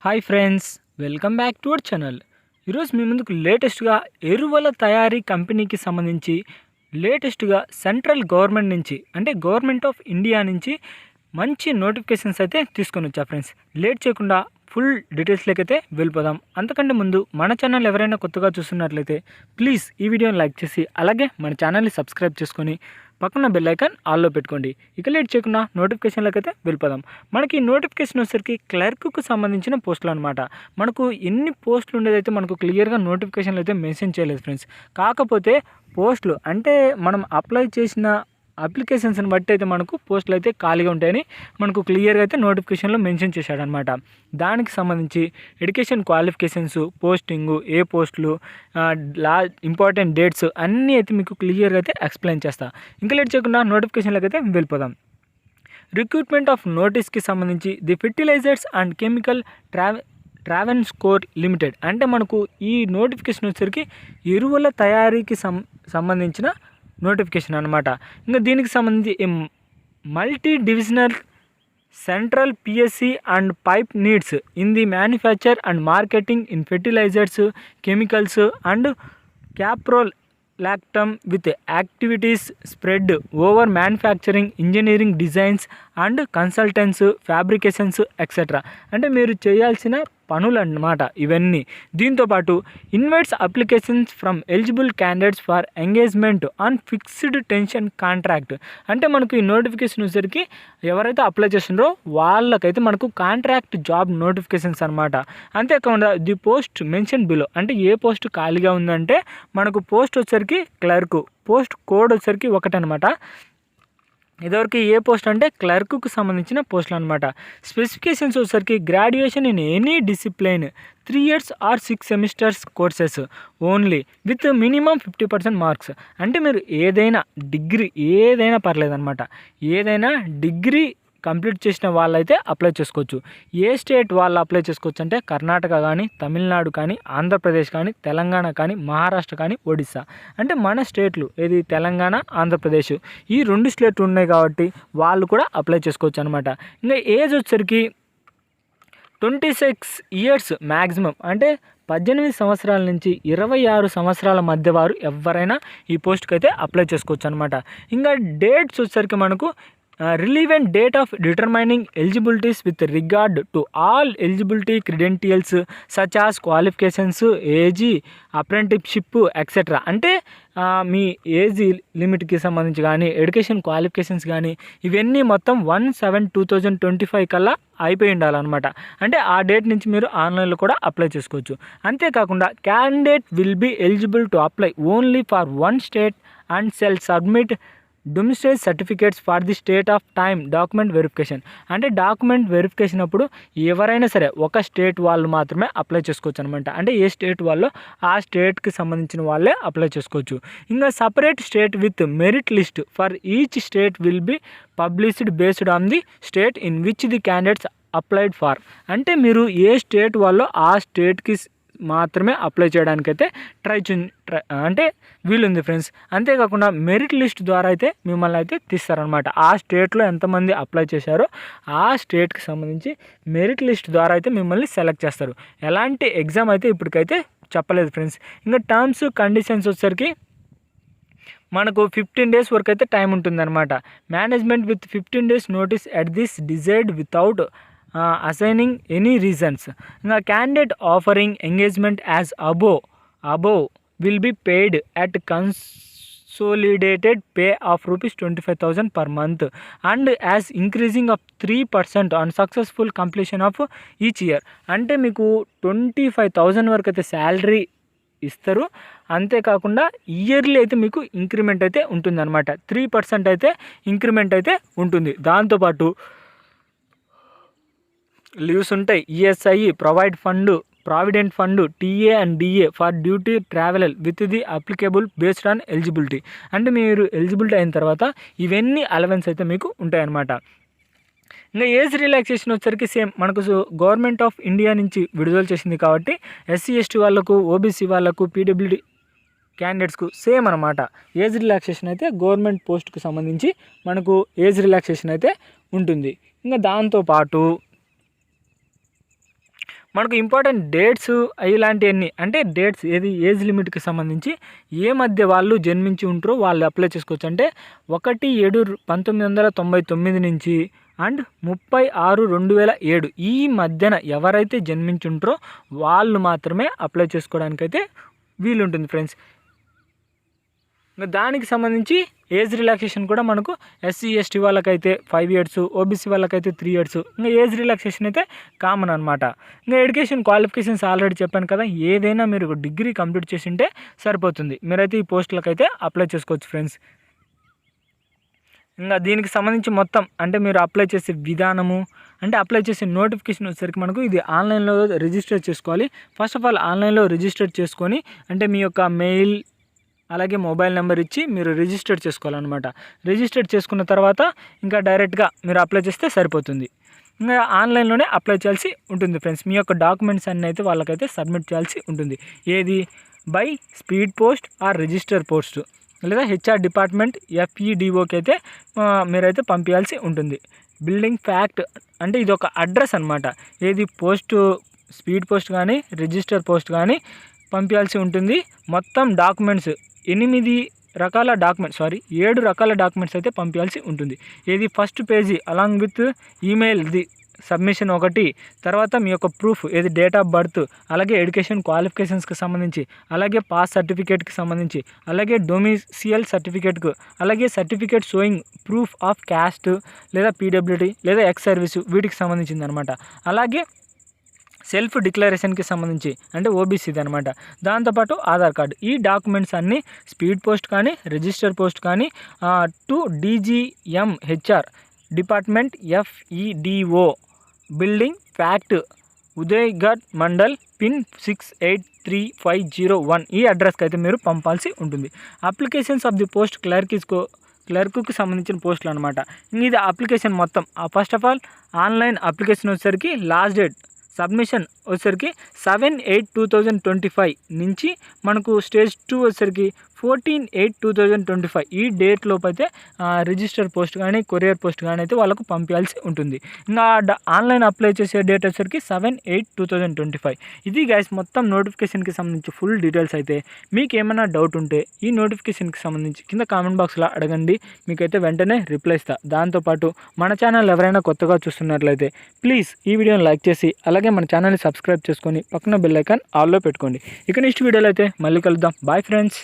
Hi friends, welcome back to our channel. ఈరోజు మీ ముందుకు లేటెస్ట్గా ఎరువుల తయారీ కంపెనీకి సంబంధించి లేటెస్ట్గా సెంట్రల్ గవర్నమెంట్ నుంచి అంటే గవర్నమెంట్ ఆఫ్ ఇండియా నుంచి మంచి నోటిఫికేషన్స్ అయితే తీసుకొని వచ్చా ఫ్రెండ్స్. లేట్ చేయకుండా ఫుల్ డీటెయిల్స్లోకి అయితే వెళ్ళిపోదాం. అంతకంటే ముందు మన ఛానల్ ఎవరైనా కొత్తగా చూస్తున్నట్లయితే ప్లీజ్ ఈ వీడియోని లైక్ చేసి అలాగే మన ఛానల్ని సబ్స్క్రైబ్ చేసుకొని పక్కన బెల్ ఐకాన్ ఆల్లో పెట్టుకోండి. ఇక లేట్ చేయకుండా నోటిఫికేషన్లకు అయితే వెళ్ళిపోదాం. మనకి నోటిఫికేషన్ వచ్చేసరికి క్లర్క్కు సంబంధించిన పోస్టులు అనమాట. మనకు ఎన్ని పోస్టులు ఉండేదైతే మనకు క్లియర్గా నోటిఫికేషన్లు అయితే మెన్షన్ చేయలేదు ఫ్రెండ్స్. కాకపోతే పోస్టులు అంటే మనం అప్లై చేసిన అప్లికేషన్స్ని బట్టి అయితే మనకు పోస్టులు అయితే ఖాళీగా ఉంటాయని మనకు క్లియర్గా అయితే నోటిఫికేషన్లో మెన్షన్ చేశాడనమాట. దానికి సంబంధించి ఎడ్యుకేషన్ క్వాలిఫికేషన్స్, పోస్టింగు, ఏ పోస్టులు, ఇంపార్టెంట్ డేట్స్ అన్నీ అయితే మీకు క్లియర్గా అయితే ఎక్స్ప్లెయిన్ చేస్తా. ఇంకా లేట్ చేయకుండా నోటిఫికేషన్లకు అయితే వెళ్ళిపోదాం. రిక్రూట్మెంట్ ఆఫ్ నోటీస్కి సంబంధించి the fertilisers and chemical Travancore limited అంటే మనకు ఈ నోటిఫికేషన్ వచ్చేసరికి ఎరువుల తయారీకి సంబంధించిన నోటిఫికేషన్ అనమాట. ఇంకా దీనికి సంబంధించి multi divisional central PSC and pipe needs in the manufacture and marketing in fertilizers, chemicals and caprolactam with activities spread over manufacturing, engineering, designs and consultancy, fabrications etcetera అంటే మీరు చేయాల్సిన పనులు అన్నమాట ఇవన్నీ. దీంతోపాటు invites applications from eligible candidates for engagement on fixed tenure contract అంటే మనకు ఈ నోటిఫికేషన్ వచ్చేసరికి ఎవరైతే అప్లై చేస్తున్నారో వాళ్ళకైతే మనకు కాంట్రాక్ట్ జాబ్ నోటిఫికేషన్స్ అనమాట. అంతేకాకుండా ది పోస్ట్ మెన్షన్ బిలో అంటే ఏ పోస్ట్ ఖాళీగా ఉందంటే మనకు పోస్ట్ వచ్చేసరికి క్లర్క్, పోస్ట్ కోడ్ వచ్చేసరికి ఒకటనమాట. ఇదివరకు ఏ పోస్ట్ అంటే క్లర్క్కు సంబంధించిన పోస్టులు అనమాట. స్పెసిఫికేషన్స్ వచ్చేసరికి graduation in any discipline 3 years or 6 semesters courses only with minimum 50% marks అంటే మీరు ఏదైనా పర్లేదన్నమాట. ఏదైనా డిగ్రీ కంప్లీట్ చేసిన వాళ్ళైతే అప్లై చేసుకోవచ్చు. ఏ స్టేట్ వాళ్ళు అప్లై చేసుకోవచ్చు అంటే కర్ణాటక కానీ, తమిళనాడు కానీ, ఆంధ్రప్రదేశ్ కానీ, తెలంగాణ కానీ, మహారాష్ట్ర కానీ, ఒడిస్సా అంటే మన స్టేట్లు ఏది తెలంగాణ, ఆంధ్రప్రదేశ్ ఈ 2 స్టేట్లు ఉన్నాయి కాబట్టి వాళ్ళు కూడా అప్లై చేసుకోవచ్చు అనమాట. ఇంకా ఏజ్ వచ్చేసరికి 26 years మ్యాక్సిమం అంటే 18 సంవత్సరాల నుంచి 26 సంవత్సరాల మధ్య వారు ఎవరైనా ఈ పోస్ట్కి అయితే అప్లై చేసుకోవచ్చు అనమాట. ఇంకా డేట్స్ వచ్చేసరికి మనకు relevant date of determining eligibilities with regard to all eligibility credentials such as qualifications, age, apprenticeship etc. అంటే మీ ఏజ్ లిమిట్కి సంబంధించి కానీ, ఎడ్యుకేషన్ క్వాలిఫికేషన్స్ కానీ ఇవన్నీ మొత్తం 1/7/2025 కల్లా అయిపోయి ఉండాలన్నమాట. అంటే ఆ డేట్ నుంచి మీరు ఆన్లైన్లో కూడా అప్లై చేసుకోవచ్చు. అంతేకాకుండా candidate will be eligible to apply only for one state and shall submit domicile certificates for the state of time document verification అంటే డాక్యుమెంట్ వెరిఫికేషన్ అప్పుడు ఎవరైనా సరే ఒక స్టేట్ వాళ్ళు మాత్రమే అప్లై చేసుకోవచ్చు అనమాట. అంటే ఏ స్టేట్ వాళ్ళు ఆ స్టేట్కి సంబంధించిన వాళ్ళే అప్లై చేసుకోవచ్చు. ఇంకా separate state with merit list for each state will be published based on the state in which the candidates applied for అంటే మీరు ఏ స్టేట్ వాళ్ళు ఆ స్టేట్కి మాత్రమే అప్లై చేయడానికైతే అంటే వీలుంది ఫ్రెండ్స్. అంతేకాకుండా మెరిట్ లిస్ట్ ద్వారా అయితే మిమ్మల్ని అయితే తీస్తారనమాట. ఆ స్టేట్లో ఎంతమంది అప్లై చేశారో ఆ స్టేట్కి సంబంధించి మెరిట్ లిస్ట్ ద్వారా అయితే మిమ్మల్ని సెలెక్ట్ చేస్తారు. ఎలాంటి ఎగ్జామ్ అయితే ఇప్పటికైతే చెప్పలేదు ఫ్రెండ్స్. ఇంకా టర్మ్స్ కండిషన్స్ వచ్చేసరికి మనకు 15 days వరకు అయితే టైం ఉంటుందన్నమాట. Management with 15 days notice at this desired without assigning any reasons. The candidate offering engagement as above will be paid at consolidated pay of rupees 25,000 per month and as increasing of 3% on successful completion of each year అంటే మీకు 25,000 వరకు అయితే salary ఇస్తారు. అంతేకాకుండా yearly అయితే మీకు increment అయితే ఉంటుందన్నమాట. 3% అయితే ఇంక్రిమెంట్ అయితే ఉంటుంది. దాంతోపాటు లీవ్స్ ఉంటాయి. ESI, provident fund, TA and DA for duty travel with the applicable based on eligibility అంటే మీరు ఎలిజిబిలిటీ అయిన తర్వాత ఇవన్నీ అలవెన్స్ అయితే మీకు ఉంటాయన్నమాట. ఇంకా ఏజ్ రిలాక్సేషన్ వచ్చేసరికి సేమ్ మనకు గవర్నమెంట్ ఆఫ్ ఇండియా నుంచి విడుదల చేసింది కాబట్టి ఎస్సీ ఎస్టీ వాళ్ళకు, ఓబీసీ వాళ్ళకు, పీడబ్ల్యూడి క్యాండిడేట్స్కు సేమ్ అనమాట. ఏజ్ రిలాక్సేషన్ అయితే గవర్నమెంట్ పోస్ట్కి సంబంధించి మనకు ఏజ్ రిలాక్సేషన్ అయితే ఉంటుంది. ఇంకా దాంతోపాటు మనకు ఇంపార్టెంట్ డేట్స్ ఇలాంటివన్నీ అంటే డేట్స్ ఏజ్ లిమిట్కి సంబంధించి ఏ మధ్య వాళ్ళు జన్మించి ఉంటారో వాళ్ళు అప్లై చేసుకోవచ్చు. అంటే 1/7/1999 నుంచి అండ్ 30/6/2007 ఈ మధ్యన ఎవరైతే జన్మించుంటారో వాళ్ళు మాత్రమే అప్లై చేసుకోవడానికైతే వీలుంటుంది ఫ్రెండ్స్. దానికి సంబంధించి ఏజ్ రిలాక్సేషన్ కూడా మనకు ఎస్సీ ఎస్టీ వాళ్ళకైతే 5 years, ఓబీసీ వాళ్ళకైతే 3 years. ఇంకా ఏజ్ రిలాక్సేషన్ అయితే కామన్ అనమాట. ఇంకా ఎడ్యుకేషన్ క్వాలిఫికేషన్స్ ఆల్రెడీ చెప్పాను కదా, ఏదైనా మీరు డిగ్రీ కంప్లీట్ చేసి ఉంటే సరిపోతుంది. మీరైతే ఈ పోస్టులకు అయితే అప్లై చేసుకోవచ్చు ఫ్రెండ్స్. ఇంకా దీనికి సంబంధించి మొత్తం అంటే మీరు అప్లై చేసే విధానము అంటే అప్లై చేసే నోటిఫికేషన్ వచ్చేసరికి మనకు ఇది ఆన్లైన్లో రిజిస్టర్ చేసుకోవాలి. ఫస్ట్ ఆఫ్ ఆల్ ఆన్లైన్లో రిజిస్టర్ చేసుకొని అంటే మీ యొక్క మెయిల్ అలాగే మొబైల్ నెంబర్ ఇచ్చి మీరు రిజిస్టర్ చేసుకోవాలన్నమాట. రిజిస్టర్ చేసుకున్న తర్వాత ఇంకా డైరెక్ట్గా మీరు అప్లై చేస్తే సరిపోతుంది. ఇంకా ఆన్లైన్లోనే అప్లై చేయాల్సి ఉంటుంది ఫ్రెండ్స్. మీ యొక్క డాక్యుమెంట్స్ అన్నీ అయితే వాళ్ళకైతే సబ్మిట్ చేయాల్సి ఉంటుంది. ఏది by speed post or register post లేదా హెచ్ఆర్ డిపార్ట్మెంట్ FEDOకి అయితే మీరైతే పంపించాల్సి ఉంటుంది. బిల్డింగ్ ఫ్యాక్ట్ అంటే ఇది ఒక అడ్రస్ అనమాట. ఏది పోస్ట్ స్పీడ్ పోస్ట్ కానీ రిజిస్టర్ పోస్ట్ కానీ పంపించాల్సి ఉంటుంది. మొత్తం డాక్యుమెంట్స్ 7 రకాల డాక్యుమెంట్స్ అయితే పంపించాల్సి ఉంటుంది. ఏది ఫస్ట్ పేజీ అలాంగ్ విత్ ఈమెయిల్ది సబ్మిషన్ ఒకటి, తర్వాత మీ యొక్క ప్రూఫ్ ఏది డేట్ ఆఫ్ బర్త్, అలాగే ఎడ్యుకేషన్ క్వాలిఫికేషన్స్కి సంబంధించి, అలాగే పాస్ సర్టిఫికేట్కి సంబంధించి, అలాగే డొమిసియల్ సర్టిఫికేట్కు, అలాగే certificate showing proof of caste లేదా PWD లేదా ఎక్స్ సర్వీసు వీటికి సంబంధించింది అనమాట. అలాగే సెల్ఫ్ డిక్లరేషన్కి సంబంధించి అంటే ఓబీసీది అనమాట. దాంతోపాటు ఆధార్ కార్డు. ఈ డాక్యుమెంట్స్ అన్నీ స్పీడ్ పోస్ట్ కానీ రిజిస్టర్ పోస్ట్ కానీ to DGMHR department FEDO building FACT Udyogamandal PIN 683501 ఈ అడ్రస్కి అయితే మీరు పంపాల్సి ఉంటుంది. అప్లికేషన్స్ ఆఫ్ ది పోస్ట్ క్లర్క్కి సంబంధించిన పోస్టులు అనమాట. ఇది అప్లికేషన్ మొత్తం. First of all online application వచ్చేసరికి లాస్ట్ డేట్ సబ్మిషన్ వచ్చేసరికి 7/8/2025 నుంచి మనకు స్టేజ్ 2 వచ్చేసరికి 14/8/2025 ఈ డేట్ లోపు అయితే రిజిస్టర్ పోస్ట్ కానీ కొరియర్ పోస్ట్ కానీ అయితే వాళ్ళకు పంపించాల్సి ఉంటుంది. ఇంకా ఆన్లైన్ అప్లై చేసే డేట్ వచ్చేసరికి 7/8/2025. ఇది గైస్ మొత్తం నోటిఫికేషన్కి సంబంధించి ఫుల్ డీటెయిల్స్. అయితే మీకు ఏమైనా డౌట్ ఉంటే ఈ నోటిఫికేషన్కి సంబంధించి కింద కామెంట్ బాక్స్లో అడగండి, మీకైతే వెంటనే రిప్లై ఇస్తా. దాంతోపాటు మన ఛానల్ ఎవరైనా కొత్తగా చూస్తున్నట్లయితే ప్లీజ్ ఈ వీడియోని లైక్ చేసి అలాగే మన ఛానల్ని సబ్స్క్రైబ్ చేసుకొని పక్కన బెల్ ఐకాన్ ఆల్లో పెట్టుకోండి. ఇక నెక్స్ట్ వీడియోలో అయితే మళ్ళీ కలుద్దాం. Bye friends.